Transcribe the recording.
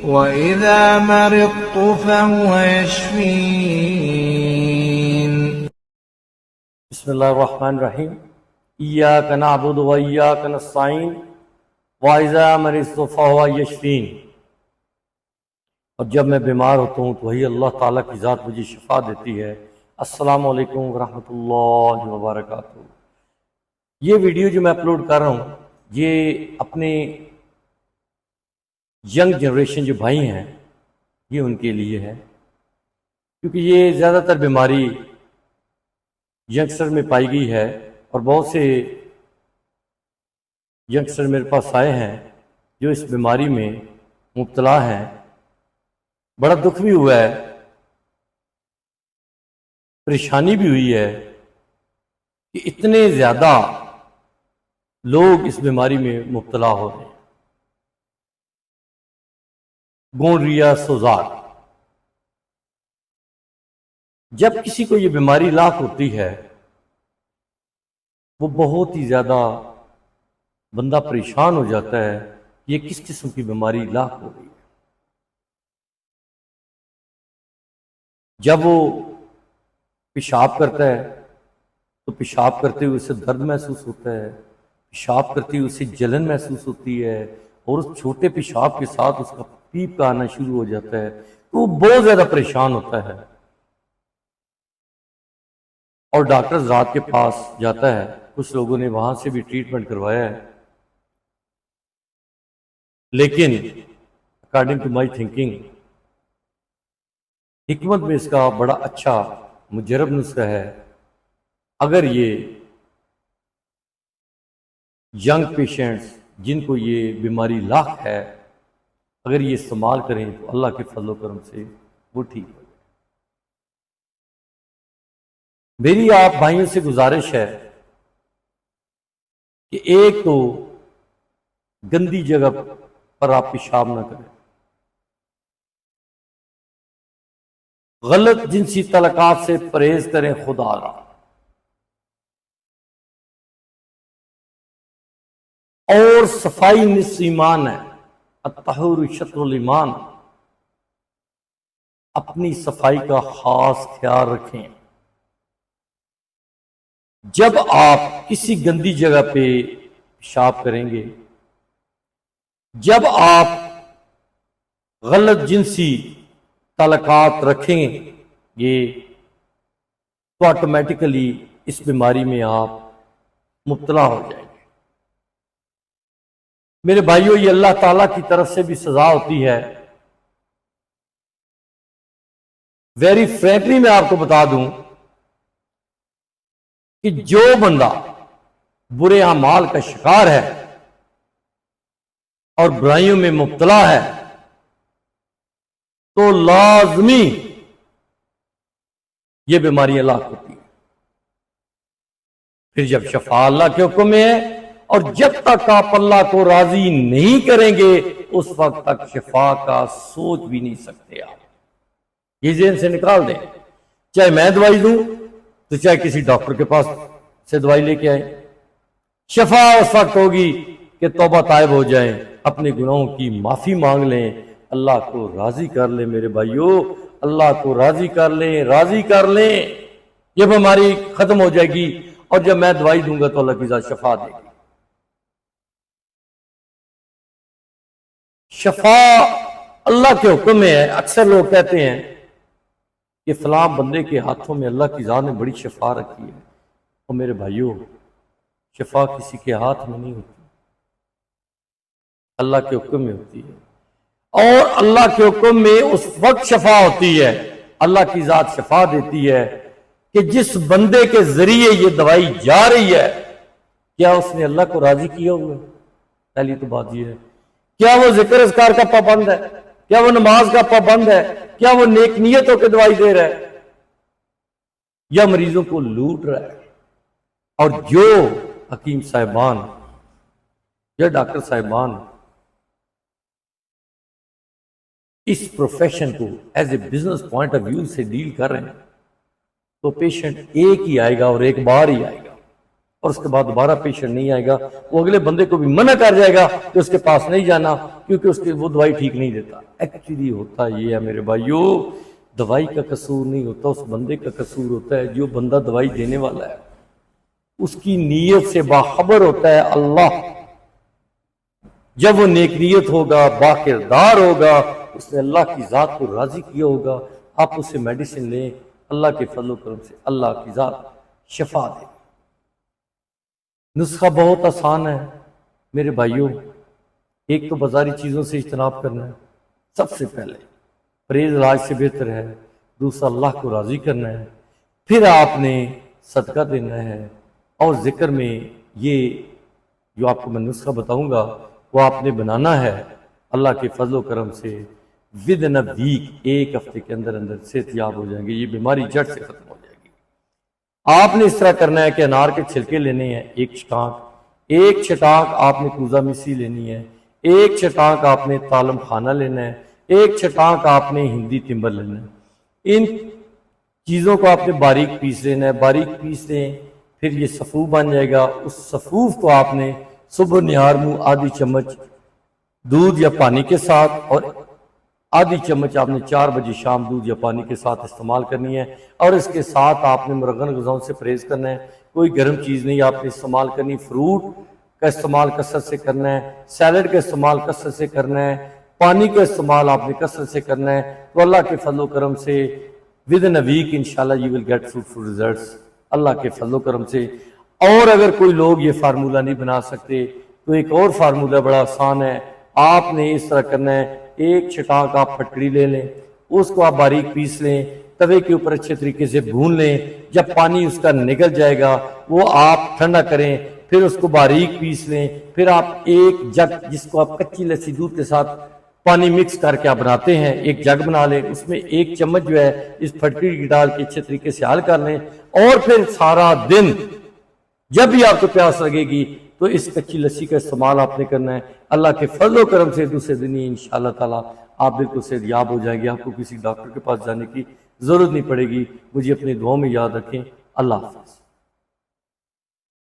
وإذا مرضت فهو يشفين. بسم اللہ الرحمن الرحیم. ایاک نعبد و ایاک نستعین وَإِذَا مَرِضْتُ فَهُوَ یشفین. اور جب میں بیمار ہوتا ہوں تو وہی اللہ تعالیٰ کی ذات مجھے شفا دیتی ہے. السلام علیکم ورحمۃ اللہ وبرکاتہ. یہ ویڈیو جو میں اپلوڈ کر رہا ہوں یہ اپنے ینگ جنریشن جو بھائی ہیں یہ ان کے لیے ہے، کیونکہ یہ زیادہ تر بیماری ینگسٹر میں پائی گئی ہے اور بہت سے ینگسٹر میرے پاس آئے ہیں جو اس بیماری میں مبتلا ہیں. بڑا دکھ بھی ہوا ہے، پریشانی بھی ہوئی ہے کہ اتنے زیادہ لوگ اس بیماری میں مبتلا ہو رہے ہیں. گونریا سوزاک، جب کسی کو یہ بیماری لاحق ہوتی ہے وہ بہت ہی زیادہ بندہ پریشان ہو جاتا ہے. یہ کس قسم کی بیماری لاحق ہو گئی ہے. جب وہ پیشاب کرتا ہے تو پیشاب کرتے ہوئے اسے درد محسوس ہوتا ہے، پیشاب کرتے ہوئے اسے جلن محسوس ہوتی ہے، اور اس چھوٹے پیشاب کے ساتھ اس کا پیپ کا آنا شروع ہو جاتا ہے تو وہ بہت زیادہ پریشان ہوتا ہے اور ڈاکٹر ذات کے پاس جاتا ہے. کچھ لوگوں نے وہاں سے بھی ٹریٹمنٹ کروایا ہے، لیکن اکارڈنگ ٹو مائی تھنکنگ حکمت میں اس کا بڑا اچھا مجرب نسخہ ہے. اگر یہ ینگ پیشنٹس جن کو یہ بیماری لاحق ہے اگر یہ استعمال کریں تو اللہ کے فضل و کرم سے وہ ٹھیک ہو جائے. میری آپ بھائیوں سے گزارش ہے کہ ایک تو گندی جگہ پر آپ پیشاب نہ کریں، غلط جنسی تعلقات سے پرہیز کریں خدا را، اور صفائی نصف ایمان ہے، الطہور شطر الایمان. اپنی صفائی کا خاص خیال رکھیں. جب آپ کسی گندی جگہ پہ پیشاب کریں گے، جب آپ غلط جنسی تعلقات رکھیں گے تو آٹومیٹیکلی اس بیماری میں آپ مبتلا ہو جائیں گے. میرے بھائیوں، یہ اللہ تعالیٰ کی طرف سے بھی سزا ہوتی ہے. ویری فرینکلی میں آپ کو بتا دوں کہ جو بندہ برے اعمال کا شکار ہے اور برائیوں میں مبتلا ہے تو لازمی یہ بیماری لاحق ہوتی ہے. پھر جب شفا اللہ کے حکم میں ہے اور جب تک آپ اللہ کو راضی نہیں کریں گے اس وقت تک شفا کا سوچ بھی نہیں سکتے. آپ یہ ذہن سے نکال دیں. چاہے میں دوائی دوں تو چاہے کسی ڈاکٹر کے پاس سے دوائی لے کے آئیں، شفا اس وقت ہوگی کہ توبہ طائب ہو جائیں، اپنے گناہوں کی معافی مانگ لیں، اللہ کو راضی کر لیں. میرے بھائیوں، اللہ کو راضی کر لیں، راضی کر لیں. یہ بیماری ختم ہو جائے گی اور جب میں دوائی دوں گا تو اللہ کی ذات شفا دے گی. شفا اللہ کے حکم میں ہے. اکثر لوگ کہتے ہیں کہ فلاں بندے کے ہاتھوں میں اللہ کی ذات نے بڑی شفا رکھی ہے. اور میرے بھائیوں، شفا کسی کے ہاتھ میں نہیں ہوتی، اللہ کے حکم میں ہوتی ہے. اور اللہ کے حکم میں اس وقت شفا ہوتی ہے، اللہ کی ذات شفا دیتی ہے کہ جس بندے کے ذریعے یہ دوائی جا رہی ہے کیا اس نے اللہ کو راضی کیا ہوا ہے؟ پہلی تو بات یہ ہے. کیا وہ ذکر اذکار کا پابند ہے؟ کیا وہ نماز کا پابند ہے؟ کیا وہ نیک نیتوں کے دوائی دے رہا ہے یا مریضوں کو لوٹ رہا ہے؟ اور جو حکیم صاحبان یا ڈاکٹر صاحبان اس پروفیشن کو as a business point of view سے ڈیل کر رہے ہیں تو پیشنٹ ایک ہی آئے گا اور ایک بار ہی آئے گا. اور اس کے بعد دوبارہ پیشنٹ نہیں آئے گا، وہ اگلے بندے کو بھی منع کر جائے گا کہ اس کے پاس نہیں جانا کیونکہ اس کی وہ دوائی ٹھیک نہیں دیتا۔ ایکچولی ہوتا یہ ہے میرے بھائیو، دوائی کا قصور نہیں ہوتا، اس بندے کا قصور ہوتا ہے جو بندہ دوائی دینے والا ہے، اس کی نیت سے باخبر ہوتا ہے اللہ۔ جب وہ نیک نیت ہوگا، باکردار ہوگا، اس نے اللہ کی ذات کو راضی کیا ہوگا، آپ اسے میڈیسن لیں، اللہ کے فضل و کرم سے اللہ کی ذات شفا دے۔ نسخہ بہت آسان ہے میرے بھائیوں، ایک تو بازاری چیزوں سے اجتناب کرنا ہے سب سے پہلے، پرہیز علاج سے بہتر ہے، دوسرا اللہ کو راضی کرنا ہے، پھر آپ نے صدقہ دینا ہے، اور ذکر میں یہ جو آپ کو میں نسخہ بتاؤں گا وہ آپ نے بنانا ہے اللہ کے فضل و کرم سے ودن اے ویک، ایک ہفتے کے اندر اندر صحت یاب ہو جائیں گے، یہ بیماری جڑ سے ختم ہو جائے گی۔ آپ نے اس طرح کرنا ہے کہ انار کے چھلکے لینے ہیں ایک چھٹانک آپ نے کوزہ مسی لینی ہے، ایک چھٹانک آپ نے تالم خانہ لینا ہے، ایک چھٹانک آپ نے ہندی تمبر لینا ہے۔ ان چیزوں کو آپ نے باریک پیس لینا ہے، باریک پیس لیں، پھر یہ صفوف بن جائے گا۔ اس صفوف کو آپ نے صبح نہار منہ آدھی چمچ دودھ یا پانی کے ساتھ، اور آدھی چمچ آپ نے 4 بجے شام دودھ یا پانی کے ساتھ استعمال کرنی ہے، اور اس کے ساتھ آپ نے مرغن غذاؤں سے پرہیز کرنا ہے، کوئی گرم چیز نہیں آپ نے استعمال کرنی، فروٹ کا استعمال کثرت سے کرنا ہے، سیلڈ کا استعمال کثرت سے کرنا ہے، پانی کا استعمال آپ نے کثرت سے کرنا ہے، تو اللہ کے فضل و کرم سے within a week انشاءاللہ you will get fruitful results اللہ کے فضل و کرم سے۔ اور اگر کوئی لوگ یہ فارمولہ نہیں بنا سکتے تو ایک اور فارمولہ بڑا آسان ہے، آپ نے اس طرح کرنا ہے، ایک چھٹانک آپ پھٹکڑی لے لیں، اس کو آپ باریک پیس لیں، توے کے اوپر اچھے طریقے سے بھون لیں، جب پانی اس کا نکل جائے گا وہ آپ ٹھنڈا کریں، پھر اس کو باریک پیس لیں، پھر آپ ایک جگ جس کو آپ کچی لسی دودھ کے ساتھ پانی مکس کر کے آپ بناتے ہیں، ایک جگ بنا لیں، اس میں ایک چمچ جو ہے اس پھٹکڑی کی ڈال کے اچھے طریقے سے حل کر لیں، اور پھر سارا دن جب بھی آپ کو پیاس لگے گی تو اس کچی لسی کا استعمال آپ نے کرنا ہے۔ اللہ کے فضل و کرم سے دوسرے دن ہی انشاءاللہ تعالی آپ بالکل صحت یاب ہو جائیں گے، آپ کو کسی ڈاکٹر کے پاس جانے کی ضرورت نہیں پڑے گی۔ مجھے اپنی دعاؤں میں یاد رکھیں۔ اللہ حافظ۔